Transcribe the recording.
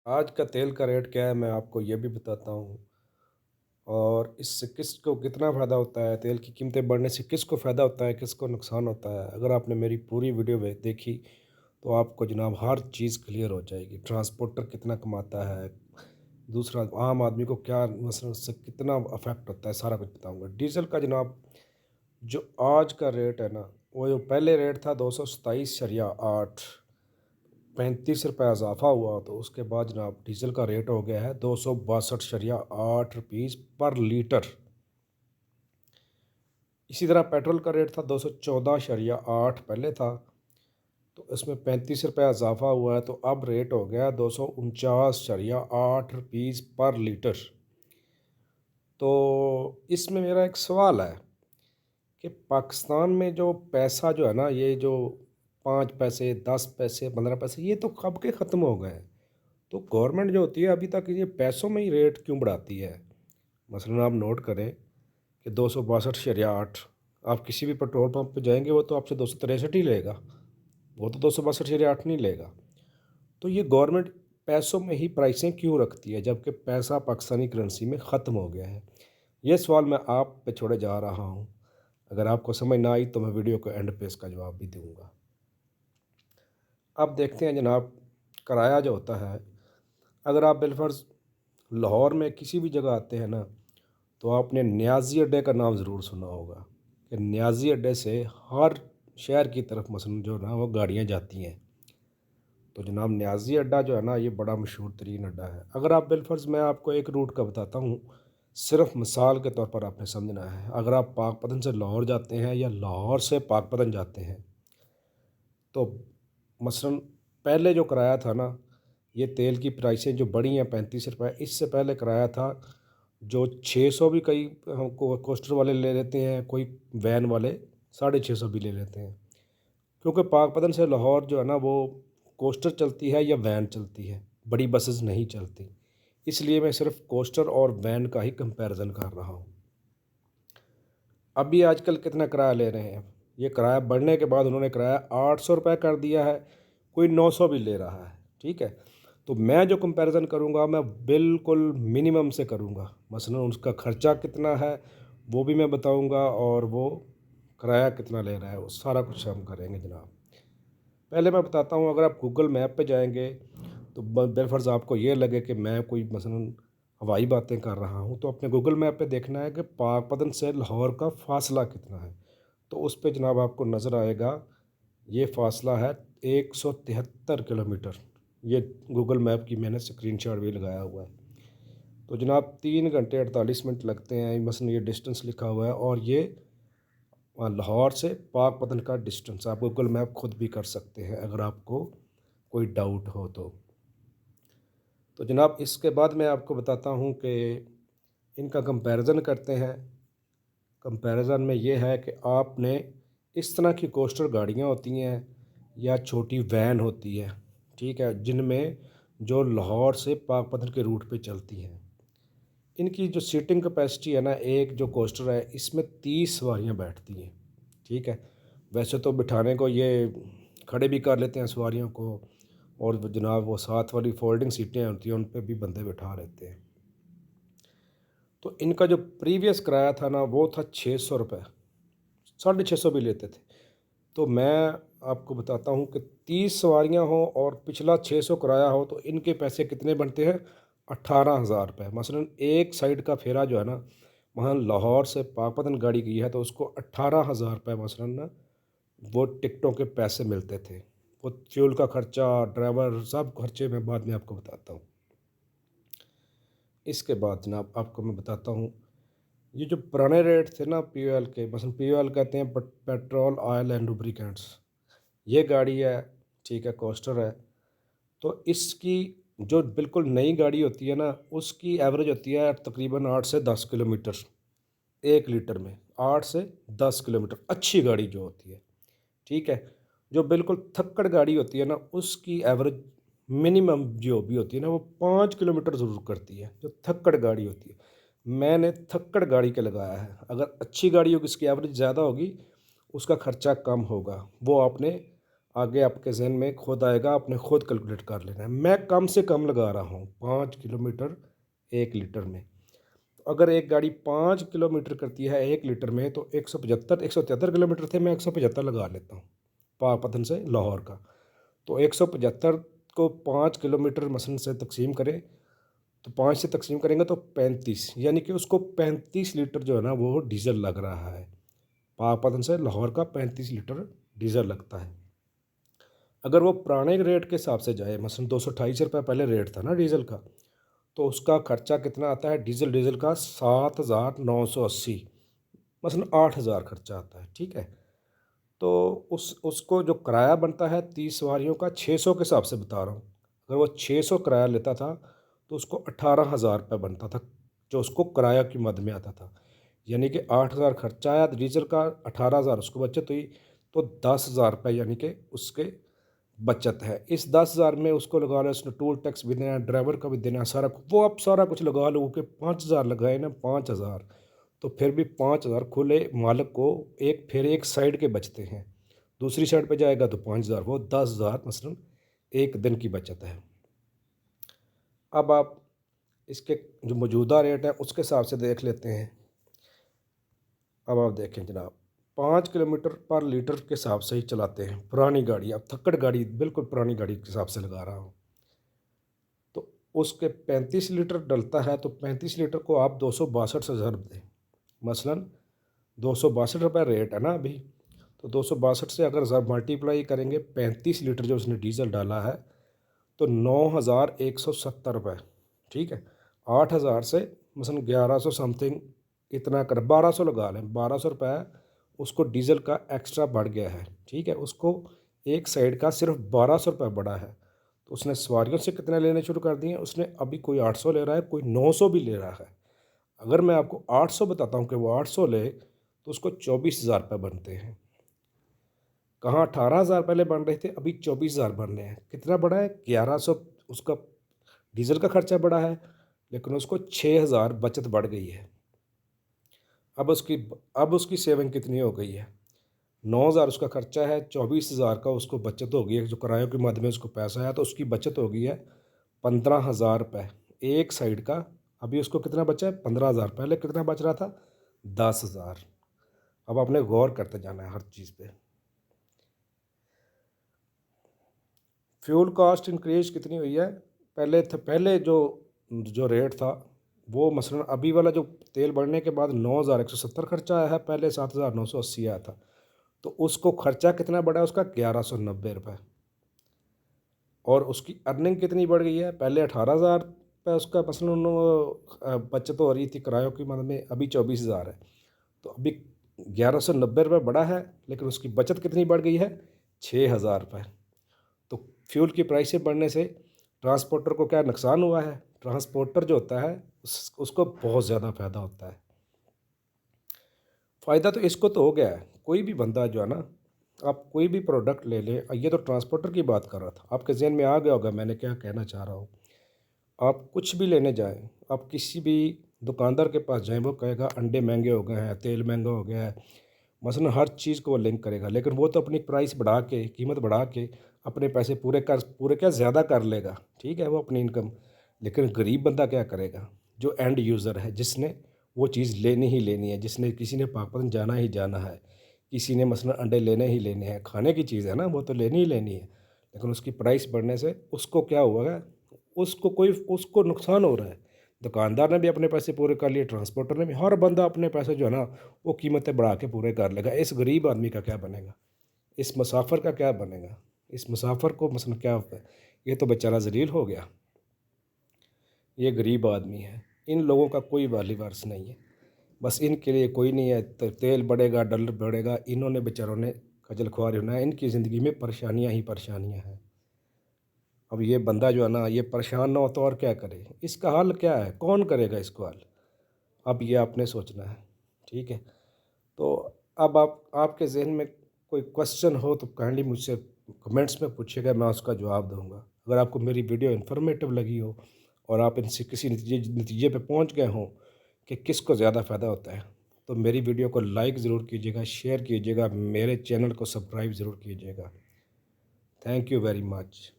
आज का तेल का रेट क्या है मैं आपको ये भी बताता हूँ और इससे किसको कितना फ़ायदा होता है। तेल की कीमतें बढ़ने से किसको फ़ायदा होता है, किसको नुकसान होता है। अगर आपने मेरी पूरी वीडियो देखी तो आपको जनाब हर चीज़ क्लियर हो जाएगी। ट्रांसपोर्टर कितना कमाता है, दूसरा आम आदमी को क्या मसलन उससे कितना अफेक्ट होता है, सारा कुछ बताऊँगा। डीज़ल का जनाब जो आज का रेट है ना, वो जो पहले रेट था 227.8, 35 रुपये इजाफा हुआ तो उसके बाद जनाब डीज़ल का रेट हो गया है 262.8 रुपीज़ पर लीटर। इसी तरह पेट्रोल का रेट था 214.8 पहले था, तो इसमें 35 रुपये इजाफा हुआ है तो अब रेट हो गया 249.8 रुपीज़ पर लीटर। तो इसमें मेरा एक सवाल है कि पाकिस्तान में जो पैसा जो है ना, ये जो 5 पैसे 10 पैसे 15 पैसे ये तो कब के ख़त्म हो गए हैं। तो गवर्नमेंट जो होती है अभी तक ये पैसों में ही रेट क्यों बढ़ाती है। मसलन आप नोट करें कि 262.8, आप किसी भी पेट्रोल पंप पे जाएंगे वो तो आपसे 263 ही लेगा, वो तो 262.8 नहीं लेगा। तो ये गवर्नमेंट पैसों में ही प्राइसें क्यों रखती है जबकि पैसा पाकिस्तानी करेंसी में ख़त्म हो गया है। ये सवाल मैं आप पे छोड़े जा रहा हूँ। अगर आपको समझ ना आई तो मैं वीडियो को एंड पे इसका जवाब भी दूंगा। अब देखते हैं जनाब, किराया जो होता है, अगर आप बिलफर्ज लाहौर में किसी भी जगह आते हैं ना, तो आपने न्याजी अड्डे का नाम ज़रूर सुना होगा कि न्याजी अड्डे से हर शहर की तरफ मसलन जो ना वो गाड़ियाँ जाती हैं। तो जनाब न्याजी अड्डा जो है ना, ये बड़ा मशहूर तरीन अड्डा है। अगर आप बिलफर्ज मैं आपको एक रूट का बताता हूँ, सिर्फ मिसाल के तौर पर आपने समझना है। अगर आप पाकपतन से लाहौर जाते हैं या लाहौर से पाकपतन जाते हैं तो मसलन पहले जो किराया था ना, ये तेल की प्राइसें जो बढ़ी हैं 35 रुपये, इससे पहले किराया था जो 600 भी कई हमको कोस्टर वाले ले लेते हैं, कोई वैन वाले 650 भी ले लेते हैं। क्योंकि पाकपतन से लाहौर जो है ना वो कोस्टर चलती है या वैन चलती है, बड़ी बसेस नहीं चलती। इसलिए मैं सिर्फ कोस्टर और वैन का ही कंपैरिजन कर रहा हूँ। अभी आजकल कितना किराया ले रहे हैं, ये किराया बढ़ने के बाद उन्होंने किराया 800 रुपये कर दिया है, कोई 900 भी ले रहा है। ठीक है, तो मैं जो कंपैरिजन करूँगा मैं बिल्कुल मिनिमम से करूँगा। मसलन उसका ख़र्चा कितना है वो भी मैं बताऊँगा और वो किराया कितना ले रहा है वो सारा कुछ हम करेंगे जनाब। पहले मैं बताता हूँ, अगर आप गूगल मैप पे जाएंगे तो बेलफर्ज आपको ये लगे कि मैं कोई मसलन हवाई बातें कर रहा हूँ, तो अपने गूगल मैप पे देखना है कि पाकपतन से लाहौर का फ़ासला कितना है। तो उस पे जनाब आपको नज़र आएगा ये फ़ासला है 173 किलोमीटर। ये गूगल मैप की मैंने स्क्रीनशॉट भी लगाया हुआ है। तो जनाब 3 घंटे 48 मिनट लगते हैं, मसलन ये डिस्टेंस लिखा हुआ है और ये लाहौर से पाकपतन का डिस्टेंस आप गूगल मैप खुद भी कर सकते हैं अगर आपको कोई डाउट हो तो जनाब इसके बाद मैं आपको बताता हूँ कि इनका कंपैरिजन करते हैं। कंपैरिजन में ये है कि आपने इस तरह की कोस्टर गाड़ियाँ होती हैं या छोटी वैन होती है, ठीक है, जिनमें जो लाहौर से पाकपतन के रूट पे चलती हैं। इनकी जो सीटिंग कैपेसिटी है ना, एक जो कोस्टर है इसमें 30 सवारियाँ बैठती हैं। ठीक है, वैसे तो बिठाने को ये खड़े भी कर लेते हैं सवारियों को, और वो जनाब वो साथ वाली फोल्डिंग सीटें होती हैं उन पे भी बंदे बिठा लेते हैं। तो इनका जो प्रीवियस किराया था ना वो था 600 रुपये, 650 भी लेते थे। तो मैं आपको बताता हूँ कि 30 सवारियाँ हों और पिछला 600 किराया हो तो इनके पैसे कितने बनते हैं, 18,000 रुपये। मसलन एक साइड का फेरा जो है ना, वहाँ लाहौर से पाकपतन गाड़ी गई है तो उसको 18,000 रुपये मसलन ना वो टिकटों के पैसे मिलते थे। वो फ्यूल का खर्चा, ड्राइवर, सब खर्चे मैं बाद में आपको बताता हूँ। इसके बाद जनाब आपको मैं बताता हूँ, ये जो पुराने रेट थे ना पीओएल के, मसलन पीओएल कहते हैं पेट्रोल ऑयल एंड लुब्रिकेंट्स, ये गाड़ी है, ठीक है, कोस्टर है। तो इसकी जो बिल्कुल नई गाड़ी होती है ना उसकी एवरेज होती है तकरीबन 8 से 10 किलोमीटर 1 लीटर में, 8 से 10 किलोमीटर अच्छी गाड़ी जो होती है। ठीक है, जो बिल्कुल थक्कड़ गाड़ी होती है ना उसकी एवरेज मिनिमम जो भी होती है ना वो 5 किलोमीटर ज़रूर करती है, जो थक्कड़ गाड़ी होती है। मैंने थक्कड़ गाड़ी के लगाया है। अगर अच्छी गाड़ी होगी इसकी एवरेज ज़्यादा होगी, उसका खर्चा कम होगा, वो आपने आगे आपके जहन में खुद आएगा, आपने खुद कैलकुलेट कर लेना है। मैं कम से कम लगा रहा हूँ 5 किलोमीटर 1 लीटर में। तो अगर एक गाड़ी 5 किलोमीटर करती है 1 लीटर में, तो 173 थे, मैं 175 लगा लेता हूँ पापतन से लाहौर का। तो 175 को 5 किलोमीटर मसलन से तकसीम करें, तो 5 से तकसीम करेंगे तो 35, यानी कि उसको 35 लीटर जो है ना वो डीजल लग रहा है। पापतन से लाहौर का 35 लीटर डीजल लगता है। अगर वो पुराने रेट के हिसाब से जाए, मसलन 228 रुपये पहले रेट था ना डीज़ल का, तो उसका खर्चा कितना आता है डीज़ल का 7,980, मसलन 8,000 खर्चा आता है। ठीक है, तो उसको जो किराया बनता है 30 सवारियों का 600 के हिसाब से बता रहा हूँ। अगर वो 600 किराया लेता था तो उसको 18,000 रुपये बनता था, जो उसको किराया की मद में आता था। यानी कि 8,000 खर्चा आया, डीजल का 18,000 उसको बचत हुई, तो 10,000 रुपये यानी कि उसके बचत है। इस 10,000 में उसको लगा लो, उसने टोल टैक्स भी देना है, ड्राइवर का भी देना है, सारा वो आप सारा कुछ लगा लो कि 5,000 लगाए ना, 5,000, तो फिर भी 5,000 खुले मालिक को फिर एक साइड के बचते हैं। दूसरी साइड पे जाएगा तो 5,000, वो 10,000 मसलन एक दिन की बचत है। अब आप इसके जो मौजूदा रेट है उसके हिसाब से देख लेते हैं। अब आप देखें जनाब, 5 किलोमीटर पर लीटर के हिसाब से ही चलाते हैं पुरानी गाड़ी। अब थक्कड़ गाड़ी, बिल्कुल पुरानी गाड़ी के हिसाब से लगा रहा हूँ, तो उसके 35 लीटर डलता है, तो 35 लीटर को आप 262 से ज़रब दें। मसलन 262 रुपये रेट है ना अभी, तो 262 से अगर ज़र मल्टीप्लाई करेंगे 35 लीटर जो उसने डीज़ल डाला है, तो 9,170 रुपये। ठीक है, 8,000 से मसलन 1,100 समथिंग, इतना कर 1,200 लगा लें, 1,200 रुपये उसको डीज़ल का एक्स्ट्रा बढ़ गया है। ठीक है, उसको एक साइड का सिर्फ 1,200 रुपये बढ़ा है। तो उसने सवारियों से कितने लेने शुरू कर दिए, उसने अभी कोई 800 ले रहा है, कोई 900 भी ले रहा है। अगर मैं आपको 800 बताता हूँ कि वो 800 ले, तो उसको 24,000 रुपये बनते हैं। कहाँ 18,000 पहले बन रहे थे, अभी 24,000 बन रहे हैं। कितना बढ़ा है, 1,100 उसका डीज़ल का खर्चा बढ़ा है, लेकिन उसको 6,000 बचत बढ़ गई है। अब उसकी सेविंग कितनी हो गई है, 9,000 उसका खर्चा है, 24,000 का उसको बचत हो गई है, जो किरायों के मद में उसको पैसा आया, तो उसकी बचत हो गई है 15,000 रुपये एक साइड का। अभी उसको कितना बचा है, 15,000, पहले कितना बच रहा था, 10,000। अब आपने गौर करते जाना है हर चीज़ पे। फ्यूल कॉस्ट इंक्रीज कितनी हुई है, पहले जो जो रेट था वो मसलन अभी वाला जो तेल बढ़ने के बाद 9,170 खर्चा आया है, पहले 7,980 आया था। तो उसको खर्चा कितना बढ़ा है उसका, 1,190 रुपये। और उसकी अर्निंग कितनी बढ़ गई है, पहले 18,000 रुपये उसका मसलन बचत हो रही थी किरायों की मद में, अभी 24,000 है। तो अभी 1,190 रुपये बढ़ा है, लेकिन उसकी बचत कितनी बढ़ गई है, 6,000 रुपये। तो फ्यूल की प्राइसें बढ़ने से ट्रांसपोर्टर को क्या नुकसान हुआ है, ट्रांसपोर्टर जो होता है उसको बहुत ज़्यादा फ़ायदा होता है। फ़ायदा तो इसको तो हो गया है, कोई भी बंदा जो है ना, आप कोई भी प्रोडक्ट ले लें, ये तो ट्रांसपोर्टर की बात कर रहा था, आपके जहन में आ गया होगा मैंने क्या कहना चाह रहा हूँ। आप कुछ भी लेने जाएं, आप किसी भी दुकानदार के पास जाएं, वो कहेगा अंडे महंगे हो गए हैं, तेल महंगा हो गया है, मसलन हर चीज़ को वो लिंक करेगा, लेकिन वो तो अपनी प्राइस बढ़ा के, कीमत बढ़ा के अपने पैसे पूरे क्या ज़्यादा कर लेगा। ठीक है, वो अपनी इनकम। लेकिन गरीब बंदा क्या करेगा, जो एंड यूज़र है, जिसने वो चीज़ लेनी ही लेनी है, जिसने किसी ने पाकपतन जाना ही जाना है, किसी ने मसलन अंडे लेने ही लेने हैं, खाने की चीज़ है ना, वो तो लेनी ही लेनी है। लेकिन उसकी प्राइस बढ़ने से उसको क्या हुआ है, उसको नुकसान हो रहा है। दुकानदार ने भी अपने पैसे पूरे कर लिए, ट्रांसपोर्टर ने भी, हर बंदा अपने पैसे जो है ना वो कीमतें बढ़ा के पूरे कर लेगा। इस गरीब आदमी का क्या बनेगा, इस मुसाफिर का क्या बनेगा, इस मुसाफिर को मसलन क्या होता है, ये तो बेचारा ज़लील हो गया, ये गरीब आदमी है। इन लोगों का कोई वाली वारस नहीं है, बस इनके लिए कोई नहीं है। तो तेल बढ़ेगा, डॉलर बढ़ेगा, इन्होंने बेचारों ने खजल खुआर होना है, इनकी ज़िंदगी में परेशानियाँ ही परेशानियाँ हैं। अब ये बंदा जो है ना, ये परेशान ना हो तो और क्या करे, इसका हल क्या है, कौन करेगा इसको हल, अब ये आपने सोचना है। ठीक है, तो अब आपके जहन में कोई क्वेश्चन हो तो काइंडली मुझसे कमेंट्स में पूछिएगा, मैं उसका जवाब दूंगा। अगर आपको मेरी वीडियो इन्फॉर्मेटिव लगी हो और आप इनसे किसी नतीजे पे पहुंच गए हों कि किसको ज़्यादा फ़ायदा होता है, तो मेरी वीडियो को लाइक ज़रूर कीजिएगा, शेयर कीजिएगा, मेरे चैनल को सब्सक्राइब ज़रूर कीजिएगा। Thank you very much.